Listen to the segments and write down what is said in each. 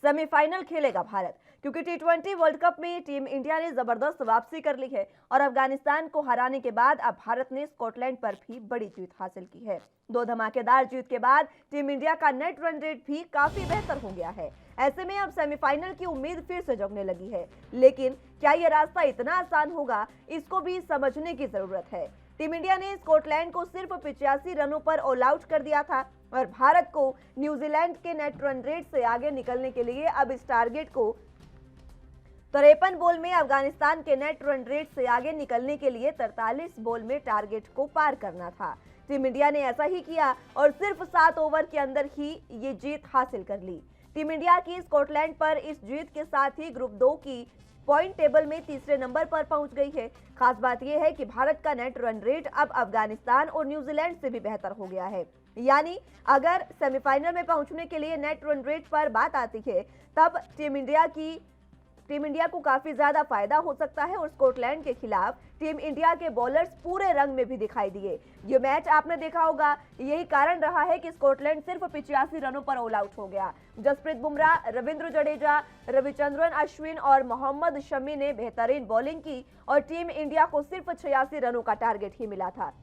Semifinal खेलेगा भारत, क्योंकि टी20 world cup में टीम इंडिया ने जबरदस्त वापसी कर ली है और अफगानिस्तान को हराने के बाद अब भारत ने स्कॉटलैंड पर भी बड़ी जीत हासिल की है। दो धमाकेदार जीत के बाद टीम इंडिया का नेट रन रेट भी काफी बेहतर हो गया है। ऐसे में अब सेमीफाइनल की उम्मीद फिर से जगने लगी है, लेकिन क्या यह रास्ता इतना आसान होगा, इसको भी समझने की जरूरत है। टीम इंडिया ने स्कॉटलैंड को सिर्फ 85 रनों पर ऑल आउट कर दिया था और भारत को न्यूजीलैंड के नेट रन रेट से आगे निकलने के लिए अब इस टारगेट को 53 बॉल में अफगानिस्तान के नेट रन रेट से आगे निकलने के लिए 43 बॉल में टारगेट को पार करना था। टीम इंडिया ने ऐसा ही किया और सिर्फ 7 ओवर के अंदर ही ये जीत हासिल कर ली। टीम इंडिया की स्कॉटलैंड पर इस जीत के साथ ही ग्रुप 2 की पॉइंट टेबल में तीसरे नंबर पर पहुंच गई है। खास बात यह है कि भारत का नेट रन रेट अब अफगानिस्तान और न्यूजीलैंड से भी बेहतर हो गया है। यानी अगर सेमीफाइनल में पहुंचने के लिए नेट रन रेट पर बात आती है, तब टीम इंडिया को काफी ज्यादा फायदा हो सकता है और स्कॉटलैंड के खिलाफ टीम इंडिया के बॉलर्स पूरे रंग में भी दिखाई दिए। ये मैच आपने देखा होगा, यही कारण रहा है कि स्कॉटलैंड सिर्फ 85 रनों पर ऑल आउट हो गया। जसप्रीत बुमराह, रविंद्र जडेजा, रविचंद्रन अश्विन और मोहम्मद शमी ने बेहतरीन बॉलिंग की और टीम इंडिया को सिर्फ 86 रनों का टारगेट ही मिला था,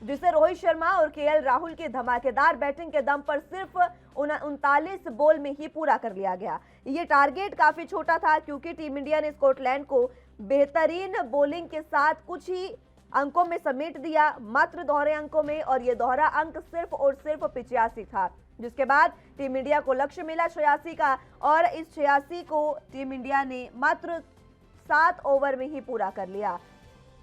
जिसे रोहित शर्मा और केएल राहुल की धमाकेदार बैटिंग के दम पर सिर्फ 39 बॉल में ही पूरा कर लिया गया। ये टारगेट काफी छोटा था, क्योंकि टीम इंडिया ने स्कॉटलैंड को बेहतरीन बॉलिंग के साथ कुछ ही अंकों में समेट दिया, मात्र दोहरे अंकों में, और ये दोहरा अंक सिर्फ और सिर्फ 85 था। जिसके बाद टीम इंडिया को लक्ष्य मिला 86 का और इस 86 को टीम इंडिया ने मात्र 7 ओवर में ही पूरा कर लिया।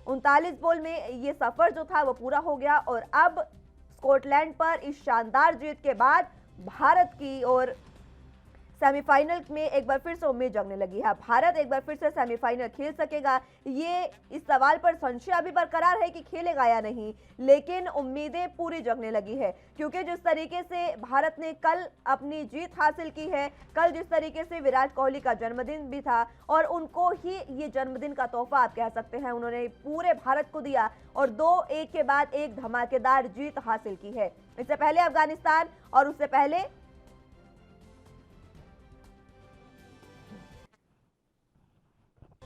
39 बॉल में ये सफर जो था वो पूरा हो गया और अब स्कॉटलैंड पर इस शानदार जीत के बाद भारत की ओर सेमीफाइनल में एक बार फिर से उम्मीद जगने लगी है। भारत एक बार फिर से सेमीफाइनल खेल सकेगा, ये इस सवाल पर संशय अभी बरकरार है कि खेलेगा या नहीं, लेकिन उम्मीदें पूरी जगने लगी है, क्योंकि जिस तरीके से भारत ने कल अपनी जीत हासिल की है, कल जिस तरीके से विराट कोहली का जन्मदिन भी था और उनको ही ये जन्मदिन का तोहफा आप कह सकते हैं, उन्होंने पूरे भारत को दिया और 2 एक के बाद एक धमाकेदार जीत हासिल की है। इससे पहले अफगानिस्तान और उससे पहले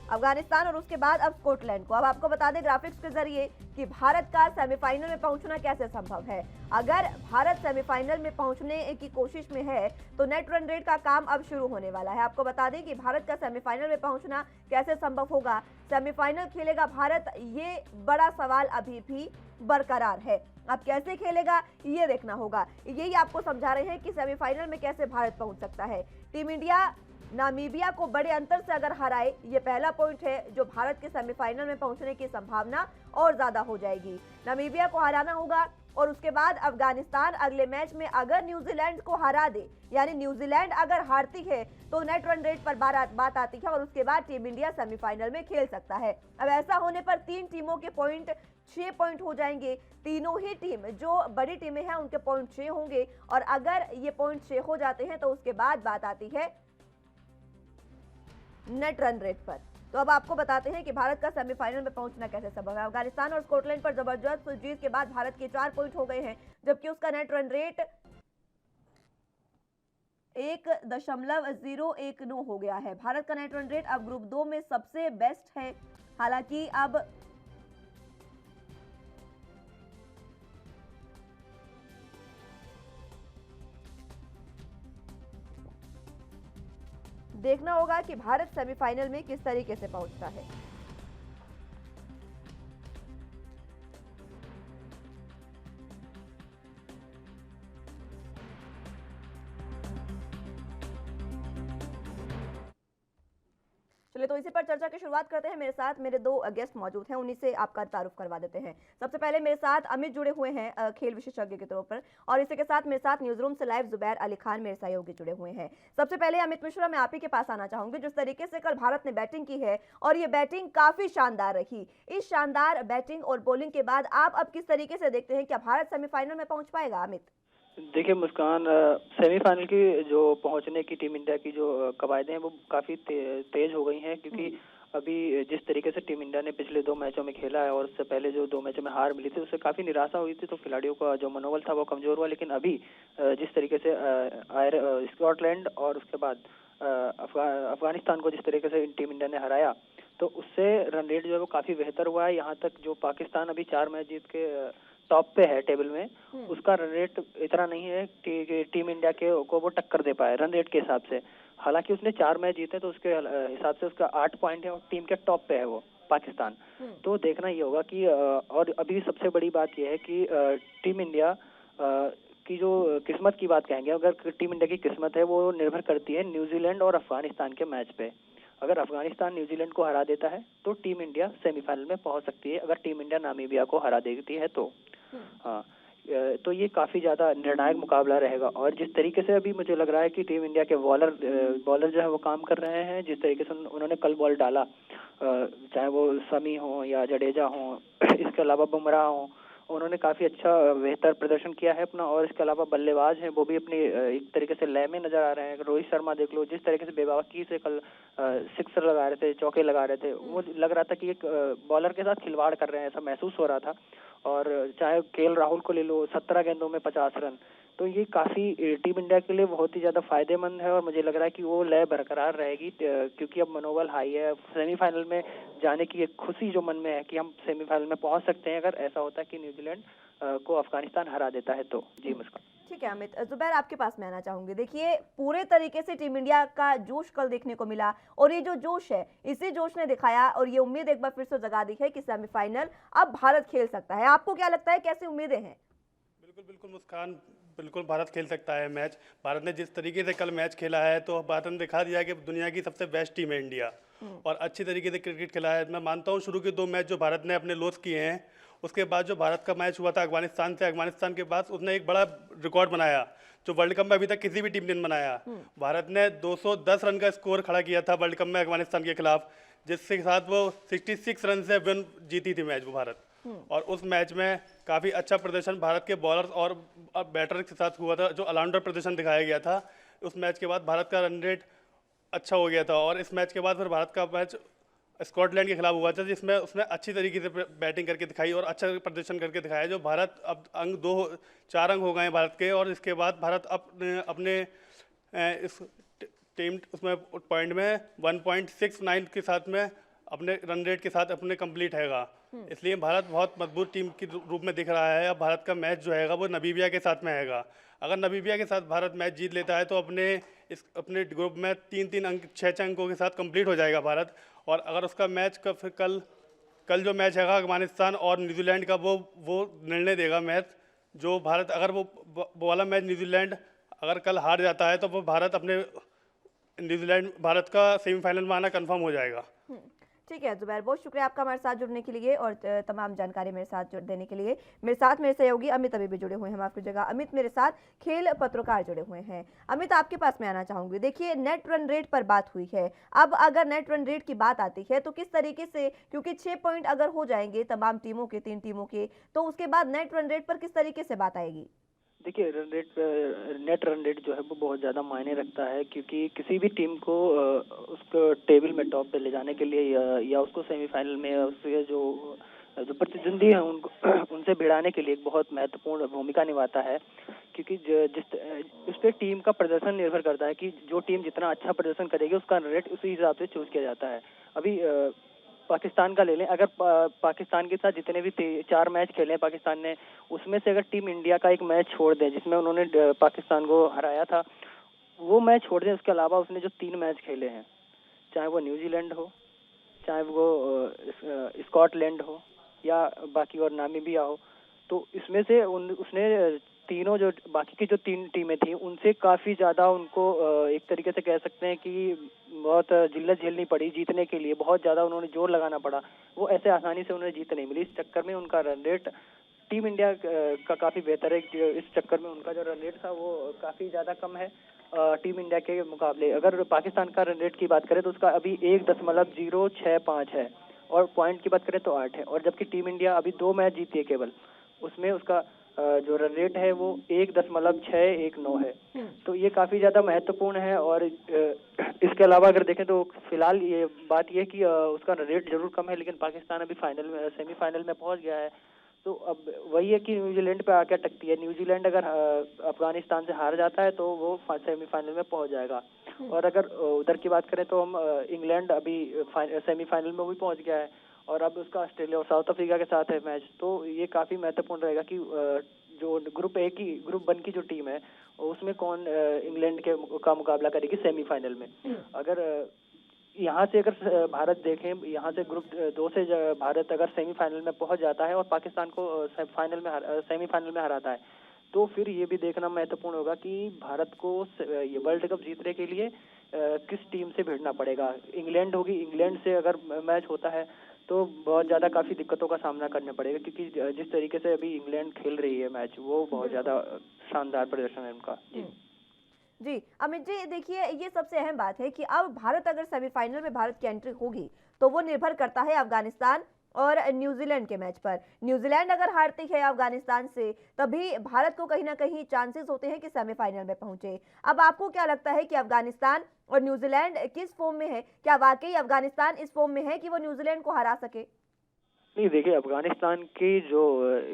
अफगानिस्तान और उसके बाद अब स्कॉटलैंड को। अब आपको बता दें ग्राफिक्स के जरिए कि भारत का सेमीफाइनल में पहुंचना कैसे संभव है। अगर भारत सेमीफाइनल में पहुंचने की कोशिश में है तो नेट रन रेट का काम अब शुरू होने वाला है। आपको बता दें कि भारत का सेमीफाइनल में पहुंचना कैसे संभव होगा, सेमीफाइनल खेलेगा भारत, ये बड़ा सवाल अभी भी बरकरार है। अब कैसे खेलेगा ये देखना होगा। यही आपको समझा रहे हैं कि सेमीफाइनल में कैसे भारत पहुंच सकता है। टीम इंडिया नामीबिया को बड़े अंतर से अगर हराए, ये पहला पॉइंट है जो भारत के सेमीफाइनल में पहुंचने की संभावना और ज्यादा हो जाएगी। नामीबिया को हराना होगा और उसके बाद अफगानिस्तान अगले मैच में अगर न्यूजीलैंड को हरा दे, यानी न्यूजीलैंड अगर हारती है तो नेट रन रेट पर बात आती है और उसके बाद टीम इंडिया सेमीफाइनल में खेल सकता है। अब ऐसा होने पर 3 टीमों के पॉइंट 6 पॉइंट हो जाएंगे। तीनों ही टीम जो बड़ी टीमें हैं उनके पॉइंट 6 होंगे और अगर ये पॉइंट 6 हो जाते हैं तो उसके बाद बात आती है नेट रन रेट पर। तो अब आपको बताते हैं कि भारत का सेमीफाइनल में पहुंचना कैसे संभव है। अफगानिस्तान और स्कॉटलैंड पर जबरदस्त जीत के बाद भारत के 4 पॉइंट हो गए हैं, जबकि उसका नेट रन रेट 1.019 हो गया है। भारत का नेट रन रेट अब ग्रुप 2 में सबसे बेस्ट है। हालांकि अब देखना होगा कि भारत सेमीफाइनल में किस तरीके से पहुंचता है। चलिए तो इसी पर चर्चा की शुरुआत करते हैं। मेरे साथ मेरे 2 गेस्ट मौजूद हैं, उन्हीं से आपका तारुफ करवा देते हैं। सबसे पहले मेरे साथ अमित जुड़े हुए हैं खेल विशेषज्ञ के तौर पर, और इसी के साथ मेरे साथ न्यूज रूम से लाइव जुबैर अली खान मेरे सहयोगी जुड़े हुए हैं। सबसे पहले अमित मिश्रा, मैं आप ही के पास आना चाहूंगी। जिस तरीके से कल भारत ने बैटिंग की है और ये बैटिंग काफी शानदार रही, इस शानदार बैटिंग और बॉलिंग के बाद आप अब किस तरीके से देखते हैं, क्या भारत सेमीफाइनल में पहुंच पाएगा? अमित, देखिए मुस्कान, सेमीफाइनल की जो पहुंचने की टीम इंडिया की जो कवायदें हैं वो काफ़ी तेज हो गई हैं, क्योंकि अभी जिस तरीके से टीम इंडिया ने पिछले 2 मैचों में खेला है और उससे पहले जो 2 मैचों में हार मिली थी उससे काफ़ी निराशा हुई थी, तो खिलाड़ियों का जो मनोबल था वो कमज़ोर हुआ। लेकिन अभी जिस तरीके से स्कॉटलैंड और उसके बाद अफगानिस्तान को जिस तरीके से टीम इंडिया ने हराया, तो उससे रन रेट जो है वो काफ़ी बेहतर हुआ है। यहाँ तक जो पाकिस्तान अभी 4 मैच जीत के टॉप पे है टेबल में, उसका रन रेट इतना नहीं है कि टीम इंडिया को वो टक्कर दे पाए रन रेट के हिसाब से। हालांकि उसने 4 मैच जीते तो उसके हिसाब से उसका 8 पॉइंट है और टीम के टॉप पे है वो पाकिस्तान। तो देखना ये होगा कि और अभी सबसे बड़ी बात यह है कि टीम इंडिया की जो किस्मत की बात कहेंगे, अगर टीम इंडिया की किस्मत है वो निर्भर करती है न्यूजीलैंड और अफगानिस्तान के मैच पे। अगर अफगानिस्तान न्यूजीलैंड को हरा देता है तो टीम इंडिया सेमीफाइनल में पहुंच सकती है, अगर टीम इंडिया नामीबिया को हरा देती है तो। हाँ, तो ये काफी ज्यादा निर्णायक मुकाबला रहेगा। और जिस तरीके से अभी मुझे लग रहा है कि टीम इंडिया के बॉलर जो है वो काम कर रहे हैं, जिस तरीके से उन्होंने कल बॉल डाला, चाहे वो शमी हो या जडेजा हो, इसके अलावा बुमराह हो, उन्होंने काफी अच्छा बेहतर प्रदर्शन किया है अपना। और इसके अलावा बल्लेबाज हैं वो भी अपनी एक तरीके से लय में नजर आ रहे हैं। रोहित शर्मा देख लो, जिस तरीके से बेबाकी से कल सिक्सर लगा रहे थे, चौके लगा रहे थे, वो लग रहा था कि एक बॉलर के साथ खिलवाड़ कर रहे हैं, ऐसा महसूस हो रहा था। और चाहे केएल राहुल को ले लो, 17 गेंदों में 50 रन, तो ये काफी टीम इंडिया के लिए बहुत ही ज्यादा फायदेमंद है। और मुझे लग रहा है कि वो लय बरकरार रहेगी, क्योंकि अब मनोबल हाई है। सेमीफाइनल में जाने की एक खुशी जो मन में है कि हम सेमीफाइनल में पहुंच सकते हैं, अगर ऐसा होता है कि न्यूजीलैंड को अफगानिस्तान हरा देता है तो। जी मुस्कान। ठीक है अमित, जुबैर आपके पास मैं आना चाहूंगी। देखिए पूरे तरीके से टीम इंडिया का जोश कल देखने को मिला, और ये जो जोश है इसी जोश ने दिखाया और ये उम्मीद एक बार फिर से जगा दी है कि सेमीफाइनल अब भारत खेल सकता है। आपको क्या लगता है, कैसी उम्मीदें हैं? बिल्कुल बिल्कुल मुस्कान, बिल्कुल भारत खेल सकता है मैच। भारत ने जिस तरीके से कल मैच खेला है तो भारत ने दिखा दिया कि दुनिया की सबसे बेस्ट टीम है इंडिया, और अच्छी तरीके से क्रिकेट खेला है। मैं मानता हूँ शुरू के 2 मैच जो भारत ने अपने लॉस किए हैं, उसके बाद जो भारत का मैच हुआ था अफगानिस्तान से, अफगानिस्तान के बाद उसने एक बड़ा रिकॉर्ड बनाया जो वर्ल्ड कप में अभी तक किसी भी टीम ने नहीं बनाया। भारत ने 210 रन का स्कोर खड़ा किया था वर्ल्ड कप में अफगानिस्तान के खिलाफ, जिसके साथ वो 66 रन से विन जीती थी मैच वो भारत। और उस मैच में काफ़ी अच्छा प्रदर्शन भारत के बॉलर्स और बैटर के साथ हुआ था, जो ऑलराउंडर प्रदर्शन दिखाया गया था। उस मैच के बाद भारत का रन रेट अच्छा हो गया था, और इस मैच के बाद फिर भारत का मैच स्कॉटलैंड के खिलाफ हुआ था, जिसमें उसने अच्छी तरीके से बैटिंग करके दिखाई और अच्छा प्रदर्शन करके दिखाया। जो भारत अब 4 अंक हो गए हैं भारत के, और इसके बाद भारत अपने इस टीम उसमें पॉइंट में 1.69 के साथ में अपने रन रेट के साथ अपने कंप्लीट हैगा। इसलिए भारत बहुत मजबूत टीम के रूप में दिख रहा है। अब भारत का मैच जो हैगा वो नामीबिया के साथ में हैगा। अगर नामीबिया के साथ भारत मैच जीत लेता है तो अपने ग्रुप में 3-3 अंक 6 अंकों के साथ कंप्लीट हो जाएगा भारत। और अगर उसका मैच कल जो मैच हैगा अफगानिस्तान और न्यूजीलैंड का, वो निर्णय देगा मैच। जो भारत अगर वो वाला मैच न्यूजीलैंड अगर कल हार जाता है तो वो भारत का सेमीफाइनल में आना कंफर्म हो जाएगा। ठीक है जुबैर, बहुत शुक्रिया आपका हमारे साथ जुड़ने के लिए और तमाम जानकारी मेरे साथ देने के लिए। मेरे साथ मेरे सहयोगी अमित अभी भी जुड़े हुए हैं, आपकी जगह अमित मेरे साथ खेल पत्रकार जुड़े हुए हैं। अमित आपके पास मैं आना चाहूंगी। देखिए नेट रन रेट पर बात हुई है, अब अगर नेट रन रेट की बात आती है तो किस तरीके से, क्योंकि 6 पॉइंट अगर हो जाएंगे तमाम टीमों के, 3 टीमों के, तो उसके बाद नेट रन रेट पर किस तरीके से बात आएगी? देखिए नेट रन रेट जो है वो बहुत ज़्यादा मायने रखता है, क्योंकि किसी भी टीम को उसको टेबल में टॉप पे ले जाने के लिए या उसको सेमीफाइनल में उसके जो प्रतिद्वंदी हैं उनको उनसे भिड़ाने के लिए एक बहुत महत्वपूर्ण भूमिका निभाता है। क्योंकि उस पर टीम का प्रदर्शन निर्भर करता है कि जो टीम जितना अच्छा प्रदर्शन करेगी उसका रन रेट उसी हिसाब से चूज किया जाता है। अभी पाकिस्तान का ले लें, अगर पाकिस्तान के साथ जितने भी 4 मैच खेले हैं पाकिस्तान ने, उसमें से अगर टीम इंडिया का एक मैच छोड़ दें जिसमें उन्होंने पाकिस्तान को हराया था, वो मैच छोड़ दें, उसके अलावा उसने जो 3 मैच खेले हैं, चाहे वो न्यूजीलैंड हो, चाहे वो स्कॉटलैंड हो या बाकी और नामीबिया हो, तो इसमें से उसने तीनों जो बाकी की जो 3 टीमें थी उनसे काफ़ी ज़्यादा उनको एक तरीके से कह सकते हैं कि बहुत जिल्लत झेलनी पड़ी जीतने के लिए, बहुत ज़्यादा उन्होंने जोर लगाना पड़ा। वो ऐसे आसानी से उन्हें जीत नहीं मिली। इस चक्कर में उनका रन रेट टीम इंडिया का काफ़ी बेहतर है। इस चक्कर में उनका जो रन रेट था वो काफ़ी ज़्यादा कम है टीम इंडिया के मुकाबले। अगर पाकिस्तान का रन रेट की बात करें तो उसका अभी 1.065 है, और पॉइंट की बात करें तो 8 है। और जबकि टीम इंडिया अभी 2 मैच जीती है केवल, उसमें उसका जो रन रेट है वो 1.619 है। तो ये काफी ज्यादा महत्वपूर्ण है। और इसके अलावा अगर देखें तो फिलहाल ये बात ये है कि उसका रन रेट जरूर कम है, लेकिन पाकिस्तान अभी फाइनल में सेमीफाइनल में पहुंच गया है। तो अब वही है कि न्यूजीलैंड पे आके टकती है। न्यूजीलैंड अगर अफगानिस्तान से हार जाता है तो वो सेमीफाइनल में पहुंच जाएगा। और अगर उधर की बात करें तो हम इंग्लैंड अभी सेमीफाइनल में भी पहुंच गया है, और अब उसका ऑस्ट्रेलिया और साउथ अफ्रीका के साथ है मैच। तो ये काफी महत्वपूर्ण रहेगा कि जो ग्रुप 1 की जो टीम है उसमें कौन इंग्लैंड का मुकाबला करेगी सेमीफाइनल में। अगर यहाँ से अगर भारत देखें, यहाँ से ग्रुप 2 से भारत अगर सेमीफाइनल में पहुंच जाता है और पाकिस्तान को सेमीफाइनल में हराता है, तो फिर ये भी देखना महत्वपूर्ण होगा कि भारत को ये वर्ल्ड कप जीतने के लिए किस टीम से भिड़ना पड़ेगा। इंग्लैंड होगी, इंग्लैंड से अगर मैच होता है तो बहुत ज्यादा काफी दिक्कतों का सामना करना पड़ेगा, क्योंकि जिस तरीके से अभी इंग्लैंड खेल रही है मैच, वो बहुत ज्यादा शानदार प्रदर्शन है उनका। जी अमित जी, देखिए ये सबसे अहम बात है कि अब भारत अगर सेमीफाइनल में भारत की एंट्री होगी तो वो निर्भर करता है अफगानिस्तान और न्यूजीलैंड के मैच पर। न्यूजीलैंड अगर हारती है अफगानिस्तान से तभी भारत को कहीं ना कहीं चांसेस होते हैं कि सेमीफाइनल में पहुंचे। अब आपको क्या लगता है कि अफगानिस्तान और न्यूजीलैंड किस फॉर्म में है? क्या वाकई अफगानिस्तान इस फॉर्म में है कि वो न्यूजीलैंड को हरा सके? नहीं, देखिए अफगानिस्तान की जो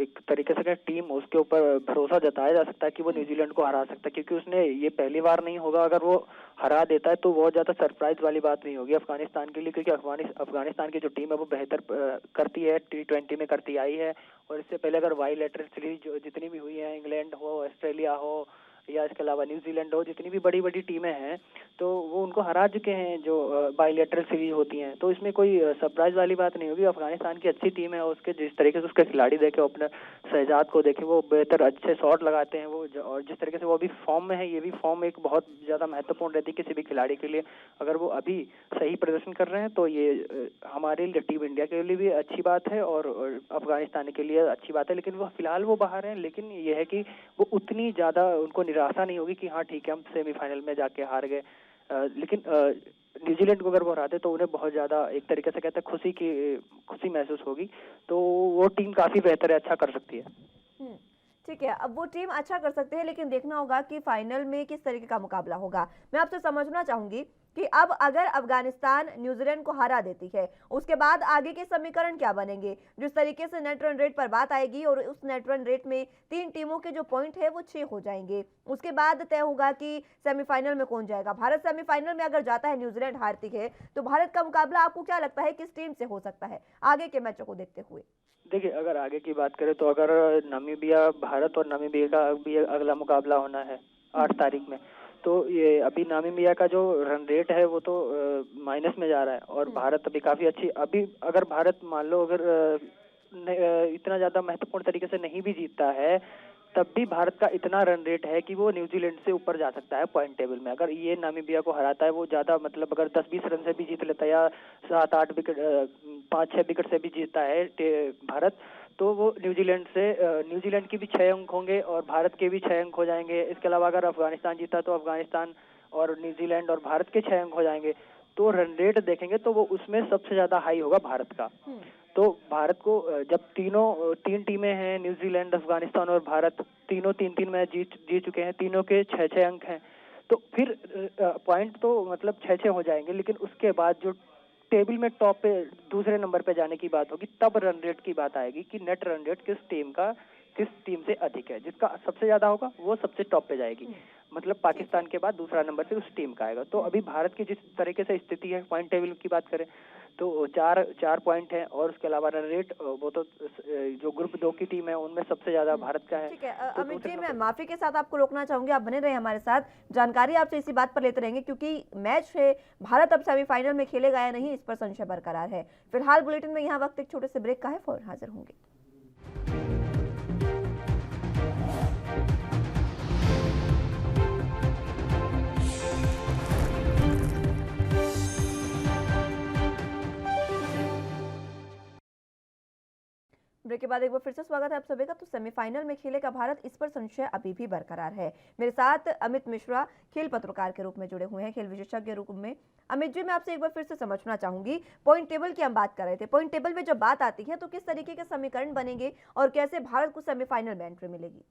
एक तरीके से टीम, उसके ऊपर भरोसा जताया जा सकता है कि वो न्यूजीलैंड को हरा सकता है, क्योंकि उसने ये पहली बार नहीं होगा। अगर वो हरा देता है तो बहुत ज्यादा सरप्राइज वाली बात नहीं होगी अफगानिस्तान के लिए, क्योंकि अफगानिस्तान की जो टीम है वो बेहतर करती है, T20 में करती आई है। और इससे पहले अगर बाईलैटरल सीरीज जितनी भी हुई है, इंग्लैंड हो, ऑस्ट्रेलिया हो या इसके अलावा न्यूजीलैंड हो, जितनी भी बड़ी बड़ी टीमें हैं तो वो उनको हरा चुके हैं जो बाईलैटरल सीरीज होती हैं। तो इसमें कोई सरप्राइज वाली बात नहीं होगी। अफगानिस्तान की अच्छी टीम है, उसके जिस तरीके से उसके खिलाड़ी देखे, ओपनर शहजाद को देखें, वो बेहतर अच्छे शॉट लगाते हैं वो, और जिस तरीके से वो अभी फॉर्म में है, ये भी फॉर्म एक बहुत ज्यादा महत्वपूर्ण रहती है किसी भी खिलाड़ी के लिए। अगर वो अभी सही प्रदर्शन कर रहे हैं तो ये हमारे लिए, टीम इंडिया के लिए भी अच्छी बात है और अफगानिस्तान के लिए अच्छी बात है। लेकिन वो फिलहाल वो बाहर हैं, लेकिन ये है कि वो उतनी ज्यादा उनको निराशा नहीं होगी कि हाँ ठीक है हम सेमीफाइनल में जाके हार गए। लेकिन न्यूजीलैंड को अगर वो हराते तो उन्हें बहुत ज्यादा एक तरीके से कहते हैं खुशी महसूस होगी। तो वो टीम काफी बेहतर है, अच्छा कर सकती है। ठीक है, अब वो टीम अच्छा कर सकते हैं, लेकिन देखना होगा कि फाइनल में किस तरीके का मुकाबला होगा। मैं आपसे समझना चाहूंगी कि अब अगर अफगानिस्तान न्यूजीलैंड को हरा देती है, उसके बाद आगे के समीकरण क्या बनेंगे? जिस तरीके से नेट रन रेट पर बात आएगी और उस नेट रन रेट में 3 टीमों के जो पॉइंट है वो 6 हो जाएंगे। उसके बाद तय होगा कि सेमीफाइनल में कौन जाएगा। भारत सेमीफाइनल में अगर जाता है, न्यूजीलैंड हारती है, तो भारत का मुकाबला आपको क्या लगता है किस टीम से हो सकता है आगे के मैचों को देखते हुए? देखिए, अगर आगे की बात करें तो अगर भारत और नामीबिया का भी अगला मुकाबला होना है 8 तारीख में, तो ये अभी नामीबिया का जो रन रेट है वो तो माइनस में जा रहा है, और भारत अभी काफी अच्छी, अभी अगर भारत मान लो अगर इतना ज्यादा महत्वपूर्ण तरीके से नहीं भी जीतता है, तब भी भारत का इतना रन रेट है कि वो न्यूजीलैंड से ऊपर जा सकता है पॉइंट टेबल में। अगर ये नामीबिया को हराता है, वो ज्यादा मतलब अगर 10-20 रन से भी जीत लेता है या 7-8 विकेट 5-6 विकेट से भी जीतता है भारत, तो वो न्यूजीलैंड की भी 6 अंक होंगे और भारत के भी 6 अंक हो जाएंगे। इसके अलावा अगर अफगानिस्तान जीता तो अफगानिस्तान और न्यूजीलैंड और भारत के 6 अंक हो जाएंगे। तो रन रेट देखेंगे तो वो उसमें सबसे ज्यादा हाई होगा भारत का। तो भारत को जब 3 टीमें हैं, न्यूजीलैंड, अफगानिस्तान और भारत, तीनों 3-3 मैच जीत चुके हैं, तीनों के 6-6 अंक हैं, तो फिर पॉइंट तो मतलब 6-6 हो जाएंगे। लेकिन उसके बाद जो टेबल में टॉप पे दूसरे नंबर पे जाने की बात होगी, तब रन रेट की बात आएगी कि नेट रन रेट किस टीम से अधिक है। जिसका सबसे ज्यादा होगा वो सबसे टॉप पे जाएगी, मतलब पाकिस्तान के बाद दूसरा नंबर पे उस टीम का आएगा। तो अभी भारत की जिस तरीके से स्थिति है, पॉइंट टेबल की बात करें तो 4 पॉइंट है, और उसके अलावा रन रेट वो तो जो ग्रुप 2 की टीम है उनमें सबसे ज्यादा भारत का है। ठीक है अमित जी, मैं माफी के साथ आपको रोकना चाहूंगी, आप बने रहे हमारे साथ, जानकारी आपसे इसी बात पर लेते रहेंगे क्योंकि मैच है, भारत अब सेमीफाइनल में खेलेगा या नहीं इस पर संशय बरकरार है। फिलहाल बुलेटिन में यहाँ वक्त एक छोटे से ब्रेक का है, फौरन हाजिर होंगे। ब्रेक के बाद एक बार फिर से स्वागत है आप सभी का। तो सेमीफाइनल में खेलेगा भारत, इस पर संशय अभी भी बरकरार है। मेरे साथ अमित मिश्रा खेल पत्रकार के रूप में जुड़े हुए हैं, खेल विशेषज्ञ के रूप में। अमित जी, मैं आपसे एक बार फिर से समझना चाहूंगी, पॉइंट टेबल की हम बात कर रहे थे। पॉइंट टेबल में जब बात आती है तो किस तरीके के समीकरण बनेंगे और कैसे भारत को सेमीफाइनल में एंट्री मिलेगी?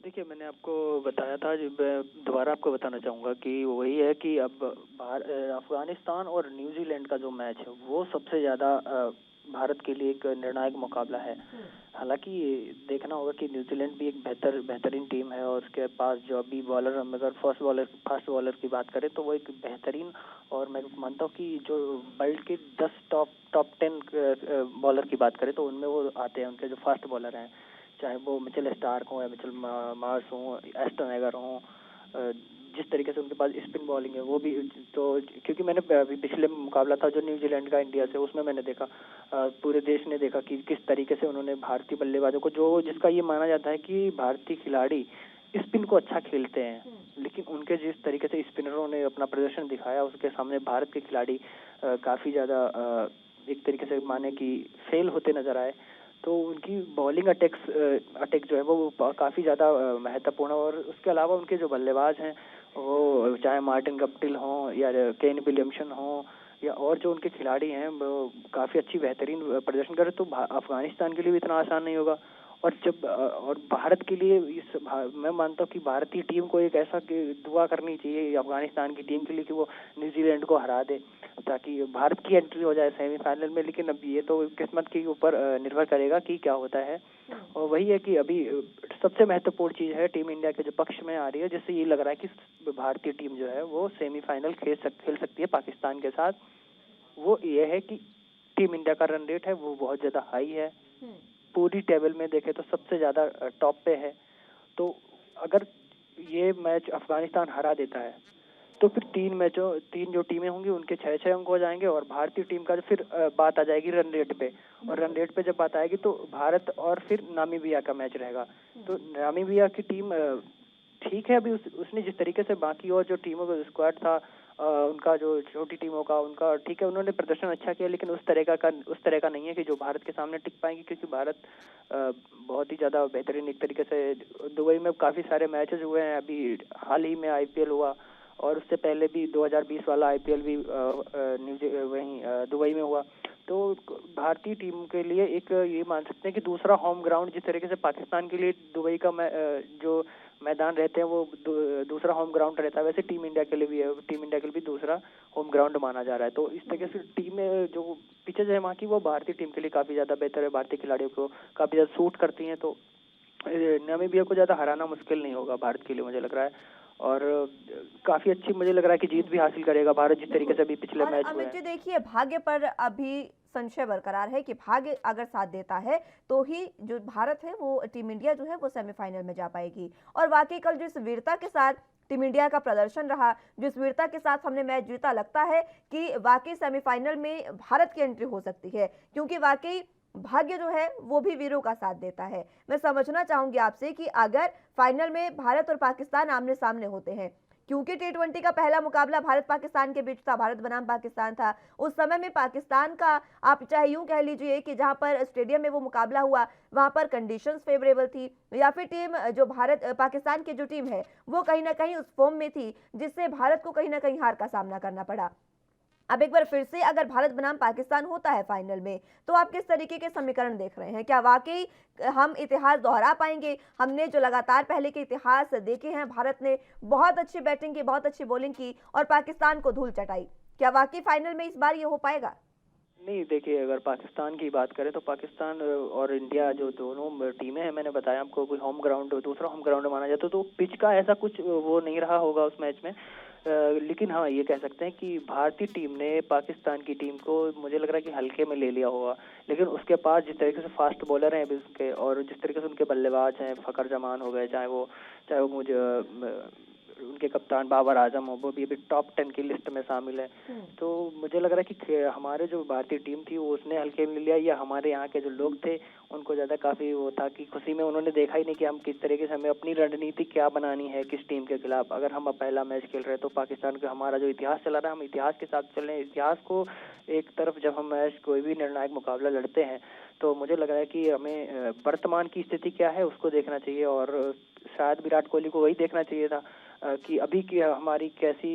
देखिए, मैंने आपको बताया था, जो मैं दोबारा आपको बताना चाहूँगा कि वही है कि अब अफगानिस्तान और न्यूजीलैंड का जो मैच है वो सबसे ज़्यादा भारत के लिए एक निर्णायक मुकाबला है। हालांकि देखना होगा कि न्यूजीलैंड भी एक बेहतरीन टीम है और उसके पास जो अभी बॉलर, हम अगर फास्ट बॉलर की बात करें तो वो एक बेहतरीन, और मैं मानता हूँ कि जो वर्ल्ड के 10 टॉप 10 बॉलर की बात करें तो उनमें वो आते हैं, उनके जो फास्ट बॉलर हैं, चाहे वो मिचेल स्टार्क हो या मिचेल मार्श हो, एस्टन एगर हो। जिस तरीके से उनके पास स्पिन बॉलिंग है वो भी, तो क्योंकि मैंने अभी पिछले मुकाबला था जो न्यूजीलैंड का इंडिया से, उसमें मैंने देखा, पूरे देश ने देखा कि किस तरीके से उन्होंने भारतीय बल्लेबाजों को, जो जिसका ये माना जाता है कि भारतीय खिलाड़ी स्पिन को अच्छा खेलते हैं, लेकिन उनके जिस तरीके से स्पिनरों ने अपना प्रदर्शन दिखाया उसके सामने भारत के खिलाड़ी काफ़ी ज़्यादा एक तरीके से माने कि फेल होते नजर आए। तो उनकी बॉलिंग अटैक जो है वो काफ़ी ज़्यादा महत्वपूर्ण है, और उसके अलावा उनके जो बल्लेबाज हैं वो चाहे मार्टिन गप्टिल हों या केन विलियमसन हों या और जो उनके खिलाड़ी हैं वो काफ़ी अच्छी बेहतरीन प्रदर्शन करें, तो अफगानिस्तान के लिए भी इतना आसान नहीं होगा। और भारत के लिए मैं मानता हूँ कि भारतीय टीम को एक ऐसा दुआ करनी चाहिए अफगानिस्तान की टीम के लिए कि वो न्यूजीलैंड को हरा दे, ताकि भारत की एंट्री हो जाए सेमीफाइनल में। लेकिन अब ये तो किस्मत के ऊपर निर्भर करेगा कि क्या होता है। और वही है कि अभी सबसे महत्वपूर्ण चीज़ है टीम इंडिया के जो पक्ष में आ रही है, जिससे ये लग रहा है कि भारतीय टीम जो है वो सेमीफाइनल खेल सकती है पाकिस्तान के साथ। वो ये है कि टीम इंडिया का रन रेट है वो बहुत ज़्यादा हाई है, पूरी टेबल में देखें तो सबसे ज़्यादा टॉप पे है। तो अगर ये मैच अफगानिस्तान हरा देता है तो फिर तीन जो टीमें होंगी उनके 6-6 अंक हो जाएंगे, और भारतीय टीम का फिर बात आ जाएगी रन रेट पे, और रन रेट पे जब बात आएगी तो भारत और फिर नामीबिया का मैच रहेगा। तो नामीबिया की टीम ठीक है, अभी उसने जिस तरीके से बाकी और जो टीमों का स्क्वाड था उनका, जो छोटी टीमों का उनका, ठीक है, उन्होंने प्रदर्शन अच्छा किया, लेकिन उस तरह का नहीं है कि जो भारत के सामने टिक पाएंगे, क्योंकि भारत बहुत ही ज़्यादा बेहतरीन एक तरीके से, दुबई में काफ़ी सारे मैचेस हुए हैं, अभी हाल ही में आईपीएल हुआ और उससे पहले भी 2020 वाला आईपीएल भी दुबई में हुआ। तो भारतीय टीम के लिए एक ये मान सकते हैं कि दूसरा होम ग्राउंड, जिस तरीके से पाकिस्तान के लिए दुबई का जो मैदान रहते हैं वो दूसरा होम ग्राउंड रहता है, वैसे टीम इंडिया के लिए भी है, टीम इंडिया के लिए भी दूसरा होम ग्राउंड माना जा रहा है। तो इस तरीके से टीमें जो पिचेज है वहाँ की वो भारतीय टीम के लिए काफ़ी ज़्यादा बेहतर है, भारतीय खिलाड़ियों को काफ़ी ज़्यादा सूट करती हैं। तो नामीबिया को ज़्यादा हराना मुश्किल नहीं होगा भारत के लिए, मुझे लग रहा है। और काफ़ी अच्छी मुझे लग रहा है कि जीत भी हासिल करेगा भारत, जिस तरीके से अभी पिछले मैच में। अमित जी देखिए, भाग्य पर अभी संशय बरकरार है कि भाग्य अगर साथ देता है तो ही जो भारत है वो, टीम इंडिया जो है वो सेमीफाइनल में जा पाएगी। और वाकई कल जिस वीरता के साथ टीम इंडिया का प्रदर्शन रहा, जिस वीरता के साथ हमने मैच जीता, लगता है कि वाकई सेमीफाइनल में भारत की एंट्री हो सकती है, क्योंकि वाकई भाग्य जो है वो भी वीरों का साथ देता है। मैं समझना चाहूंगी आपसे कि अगर फाइनल में भारत और पाकिस्तान आमने सामने होते हैं, क्योंकि T20 का पहला मुकाबला भारत पाकिस्तान के बीच था, भारत बनाम पाकिस्तान था, उस समय में पाकिस्तान का, आप चाहे यूं कह लीजिए कि जहां पर स्टेडियम में वो मुकाबला हुआ वहां पर कंडीशंस फेवरेबल थी, या फिर टीम जो पाकिस्तान की जो टीम है वो कहीं ना कहीं उस फॉर्म में थी जिससे भारत को कहीं ना कहीं हार का सामना करना पड़ा। अब एक बार फिर से अगर भारत बनाम पाकिस्तान होता है फाइनल में, तो आप किस तरीके के समीकरण देख रहे हैं? क्या वाकई हम इतिहास दोहरा पाएंगे? हमने जो लगातार पहले के इतिहास देखे हैं, भारत ने बहुत अच्छी बैटिंग की, बहुत अच्छी बॉलिंग की और पाकिस्तान को धूल चटाई, क्या वाकई फाइनल में इस बार ये हो पाएगा? नहीं, देखिए, अगर पाकिस्तान की बात करें तो पाकिस्तान और इंडिया जो दोनों टीमें हैं, मैंने बताया आपको, कोई होम ग्राउंड, दूसरा होम ग्राउंड माना जाता तो पिच का ऐसा कुछ वो नहीं रहा होगा उस मैच में। लेकिन हाँ, ये कह सकते हैं कि भारतीय टीम ने पाकिस्तान की टीम को, मुझे लग रहा है कि हल्के में ले लिया होगा। लेकिन उसके पास जिस तरीके से फास्ट बॉलर हैं अभी उसके, और जिस तरीके से उनके बल्लेबाज हैं, फकर जमान हो गए, चाहे वो मुझे उनके कप्तान बाबर आजम हो, वो भी अभी टॉप 10 की लिस्ट में शामिल है। तो मुझे लग रहा है कि हमारे जो भारतीय टीम थी वो उसने हल्के में लिया, या हमारे यहाँ के जो लोग थे उनको ज़्यादा काफ़ी वो था कि खुशी में उन्होंने देखा ही नहीं कि हम किस तरीके से हमें अपनी रणनीति क्या बनानी है किस टीम के खिलाफ। अगर हम अब पहला मैच खेल रहे हैं तो पाकिस्तान का हमारा जो इतिहास चला रहा है, हम इतिहास के साथ चल रहे हैं। इतिहास को एक तरफ जब हम मैच कोई भी निर्णायक मुकाबला लड़ते हैं तो मुझे लग रहा है कि हमें वर्तमान की स्थिति क्या है उसको देखना चाहिए, और शायद विराट कोहली को वही देखना चाहिए था कि अभी की हमारी कैसी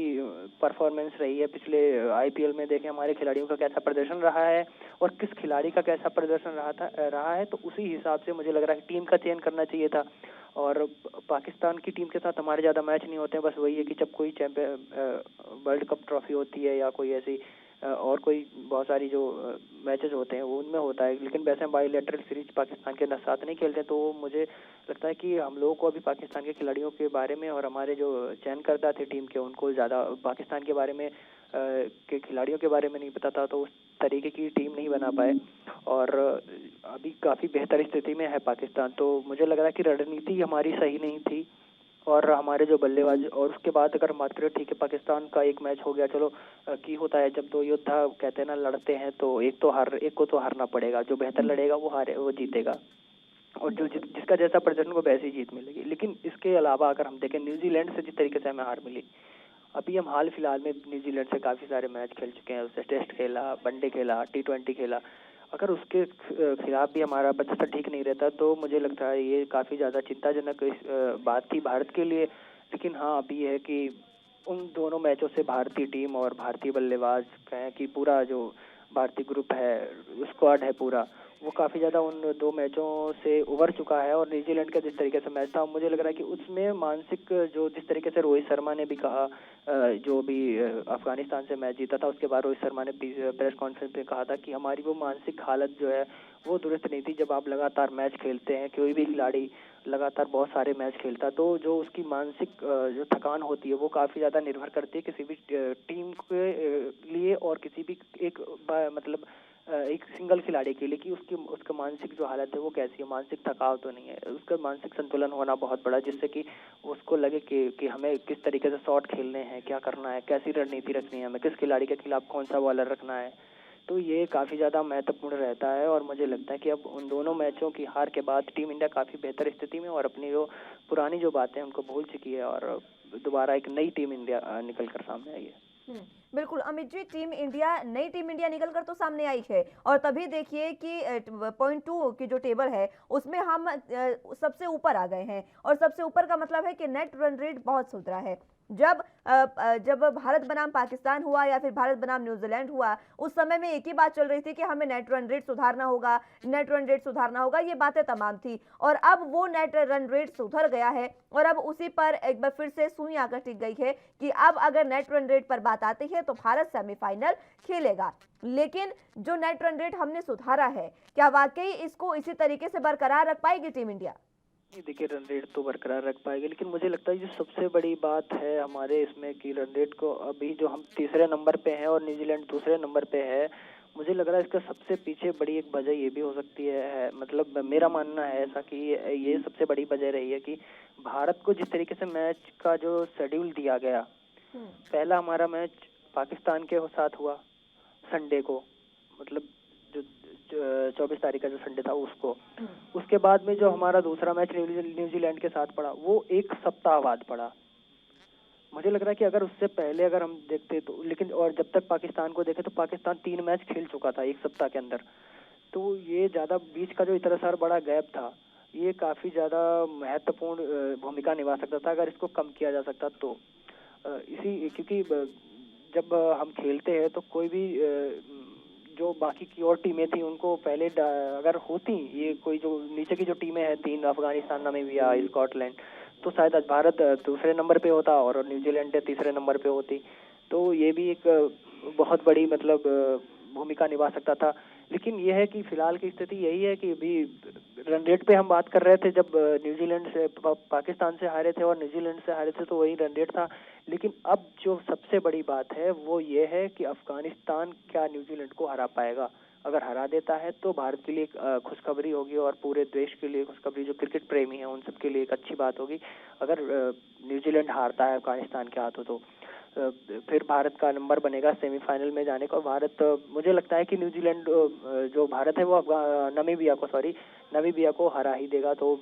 परफॉर्मेंस रही है। पिछले आईपीएल में देखें हमारे खिलाड़ियों का कैसा प्रदर्शन रहा है और किस खिलाड़ी का कैसा प्रदर्शन रहा है, तो उसी हिसाब से मुझे लग रहा है कि टीम का चयन करना चाहिए था। और पाकिस्तान की टीम के साथ हमारे ज़्यादा मैच नहीं होते हैं, बस वही है कि जब कोई चैंपियन वर्ल्ड कप ट्रॉफी होती है या कोई ऐसी और कोई बहुत सारी जो मैचेस होते हैं वो उनमें होता है, लेकिन वैसे हम बाईलैटरल सीरीज पाकिस्तान के साथ नहीं खेलते। तो मुझे लगता है कि हम लोगों को अभी पाकिस्तान के खिलाड़ियों के बारे में और हमारे जो चयनकर्ता थे टीम के उनको ज़्यादा पाकिस्तान के बारे में के खिलाड़ियों के बारे में नहीं पता था, तो उस तरीके की टीम नहीं बना पाए। और अभी काफ़ी बेहतर स्थिति में है पाकिस्तान। तो मुझे लग रहा है कि रणनीति हमारी सही नहीं थी और हमारे जो बल्लेबाज, और उसके बाद अगर हम बात करें ठीक है पाकिस्तान का एक मैच हो गया, चलो की होता है जब दो योद्धा कहते हैं ना लड़ते हैं तो एक को तो हारना पड़ेगा, जो बेहतर लड़ेगा वो जीतेगा, और जो जिसका जैसा प्रदर्शन को वैसी जीत मिलेगी। लेकिन इसके अलावा अगर हम देखें न्यूजीलैंड से जिस तरीके से हमें हार मिली, अभी हम हाल फिलहाल में न्यूजीलैंड से काफ़ी सारे मैच खेल चुके हैं, उससे टेस्ट खेला, वनडे खेला, T20 खेला। अगर उसके खिलाफ भी हमारा प्रदर्शन ठीक नहीं रहता तो मुझे लगता है ये काफ़ी ज़्यादा चिंताजनक बात थी भारत के लिए। लेकिन हाँ अभी है कि उन दोनों मैचों से भारतीय टीम और भारतीय बल्लेबाज कहें कि पूरा जो भारतीय ग्रुप है, स्क्वाड है पूरा, वो काफ़ी ज़्यादा उन दो मैचों से उभर चुका है। और न्यूजीलैंड का जिस तरीके से मैच था मुझे लग रहा है कि उसमें मानसिक जो जिस तरीके से रोहित शर्मा ने भी कहा, जो भी अफगानिस्तान से मैच जीता था उसके बाद रोहित शर्मा ने प्रेस कॉन्फ्रेंस में कहा था कि हमारी वो मानसिक हालत जो है वो दुरुस्त नहीं थी। जब आप लगातार मैच खेलते हैं, कोई भी खिलाड़ी लगातार बहुत सारे मैच खेलता तो जो उसकी मानसिक जो थकान होती है वो काफ़ी ज़्यादा निर्भर करती है किसी भी टीम के लिए और किसी भी एक मतलब एक सिंगल खिलाड़ी के लिए कि उसका मानसिक जो हालत है वो कैसी है, मानसिक थकाव तो नहीं है, उसका मानसिक संतुलन होना बहुत बड़ा, जिससे कि उसको लगे कि हमें किस तरीके से शॉट खेलने हैं, क्या करना है, कैसी रणनीति रखनी है, हमें किस खिलाड़ी के खिलाफ कौन सा बॉलर रखना है। तो ये काफ़ी ज़्यादा महत्वपूर्ण रहता है और मुझे लगता है कि अब उन दोनों मैचों की हार के बाद टीम इंडिया काफ़ी बेहतर स्थिति में और अपनी जो पुरानी जो बातें उनको भूल चुकी है और दोबारा एक नई टीम इंडिया निकल कर सामने आई है। बिल्कुल अमित जी, नई टीम इंडिया निकल कर तो सामने आई है और तभी देखिए कि पॉइंट 2 की जो टेबल है उसमें हम सबसे ऊपर आ गए हैं और सबसे ऊपर का मतलब है कि नेट रन रेट बहुत सुधरा है। जब भारत बनाम पाकिस्तान हुआ या फिर भारत बनाम न्यूजीलैंड हुआ, उस समय में एक ही बात चल रही थी कि हमें नेट रन रेट सुधारना होगा, ये बातें तमाम थी और अब वो नेट रन रेट सुधर गया है और अब उसी पर एक बार फिर से सुई आकर टिक गई है कि अब अगर नेट रन रेट पर बात आती है तो भारत सेमीफाइनल खेलेगा। लेकिन जो नेट रन रेट हमने सुधारा है, क्या वाकई इसको इसी तरीके से बरकरार रख पाएगी टीम इंडिया? देखिए रन रेट तो बरकरार रख पाएगी, लेकिन मुझे लगता है जो सबसे बड़ी बात है हमारे इसमें कि रन रेट को अभी जो हम तीसरे नंबर पे हैं और न्यूजीलैंड दूसरे नंबर पे है, मुझे लग रहा है इसका सबसे पीछे बड़ी एक वजह ये भी हो सकती है, मतलब मेरा मानना है ऐसा कि ये सबसे बड़ी वजह रही है कि भारत को जिस तरीके से मैच का जो शेड्यूल दिया गया, पहला हमारा मैच पाकिस्तान के साथ हुआ संडे को, मतलब जो 24 तारीख का जो संडे था उसको, उसके बाद में जो हमारा दूसरा मैच न्यूजीलैंड के साथ पड़ा वो एक सप्ताह बाद पड़ा। मुझे लग रहा है कि अगर उससे पहले अगर हम देखते तो, लेकिन और जब तक पाकिस्तान को देखे तो पाकिस्तान 3 मैच खेल चुका था एक सप्ताह के अंदर, तो ये ज़्यादा बीच का जो इतना सारा बड़ा गैप था ये काफ़ी ज़्यादा महत्वपूर्ण भूमिका निभा सकता था अगर इसको कम किया जा सकता तो। क्योंकि जब हम खेलते हैं तो कोई भी जो बाकी की और टीमें थी उनको पहले अगर होती ये कोई जो नीचे की जो टीमें हैं 3 अफगानिस्तान, नामीबिया, स्कॉटलैंड, तो शायद आज भारत दूसरे नंबर पे होता और न्यूजीलैंड तीसरे नंबर पे होती, तो ये भी एक बहुत बड़ी मतलब भूमिका निभा सकता था। लेकिन ये है कि फिलहाल की स्थिति यही है कि अभी रन रेट पे हम बात कर रहे थे जब न्यूजीलैंड से पाकिस्तान से हारे थे और न्यूजीलैंड से हारे थे तो वही रन रेट था। लेकिन अब जो सबसे बड़ी बात है वो ये है कि अफगानिस्तान क्या न्यूजीलैंड को हरा पाएगा। अगर हरा देता है तो भारत के लिए एक खुशखबरी होगी और पूरे देश के लिए खुशखबरी, जो क्रिकेट प्रेमी हैं उन सबके लिए एक अच्छी बात होगी। अगर न्यूजीलैंड हारता है अफगानिस्तान के हाथों तो फिर भारत का नंबर बनेगा सेमीफाइनल में जाने का। भारत, मुझे लगता है कि न्यूजीलैंड, जो भारत है वो नमीबिया को हरा ही देगा, तो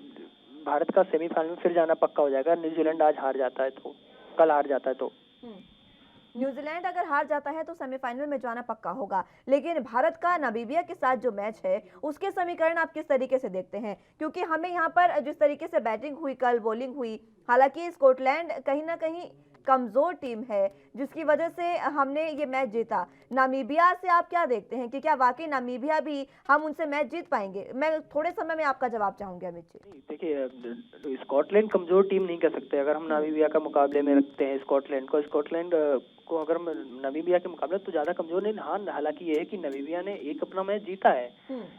भारत का सेमीफाइनल में फिर जाना पक्का हो जाएगा। न्यूजीलैंड आज हार जाता है तो, कल हार जाता है तो। न्यूजीलैंड अगर हार जाता है तो सेमीफाइनल में जाना पक्का होगा, लेकिन भारत का नामीबिया के साथ जो मैच है उसके समीकरण आप किस तरीके से देखते हैं? क्योंकि हमें यहाँ पर जिस तरीके से बैटिंग हुई, कल बॉलिंग हुई, हालांकि स्कॉटलैंड कहीं ना कहीं कमजोर टीम है जिसकी वजह से हमने ये मैच जीता। नामीबिया से आप क्या देखते हैं कि क्या वाकई नामीबिया भी हम उनसे मैच जीत पाएंगे? मैं थोड़े समय में आपका जवाब चाहूंगी अमित जी। देखिए, स्कॉटलैंड कमजोर टीम नहीं कह सकते। अगर हम नामीबिया का मुकाबले में रखते हैं स्कॉटलैंड को अगर हम नामीबिया के मुकाबले, तो ज्यादा कमजोर नहीं। हाँ, हालांकि ये है कि नामीबिया ने एक अपना मैच जीता है,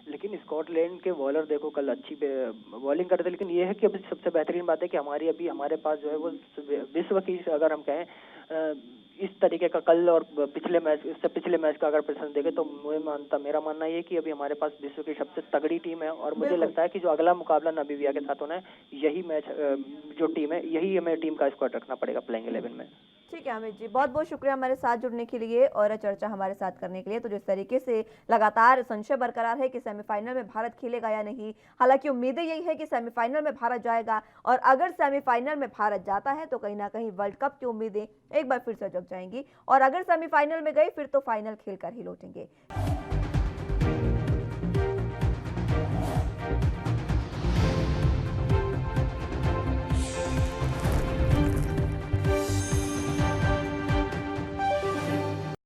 लेकिन स्कॉटलैंड के बॉलर देखो कल अच्छी बॉलिंग करते, लेकिन ये है कि अभी सबसे बेहतरीन बात है कि हमारे पास जो है वो विश्व की, अगर हम कहें इस तरीके का कल और इससे पिछले मैच का अगर प्रदर्शन देखें तो मेरा मानना ये है कि अभी हमारे पास विश्व की सबसे तगड़ी टीम है। और मुझे लगता है कि जो अगला मुकाबला नामीबिया के साथ होना है, यही मैच जो टीम है, यही हमें टीम का स्क्वाड रखना पड़ेगा प्लेइंग 11 में। ठीक है अमित जी, बहुत बहुत शुक्रिया हमारे साथ जुड़ने के लिए और चर्चा हमारे साथ करने के लिए। तो जिस तरीके से लगातार संशय बरकरार है कि सेमीफाइनल में भारत खेलेगा या नहीं, हालांकि उम्मीदें यही है कि सेमीफाइनल में भारत जाएगा, और अगर सेमीफाइनल में भारत जाता है तो कहीं ना कहीं वर्ल्ड कप की उम्मीदें एक बार फिर से जग जाएंगी, और अगर सेमीफाइनल में गई फिर तो फाइनल खेलकर ही लौटेंगे।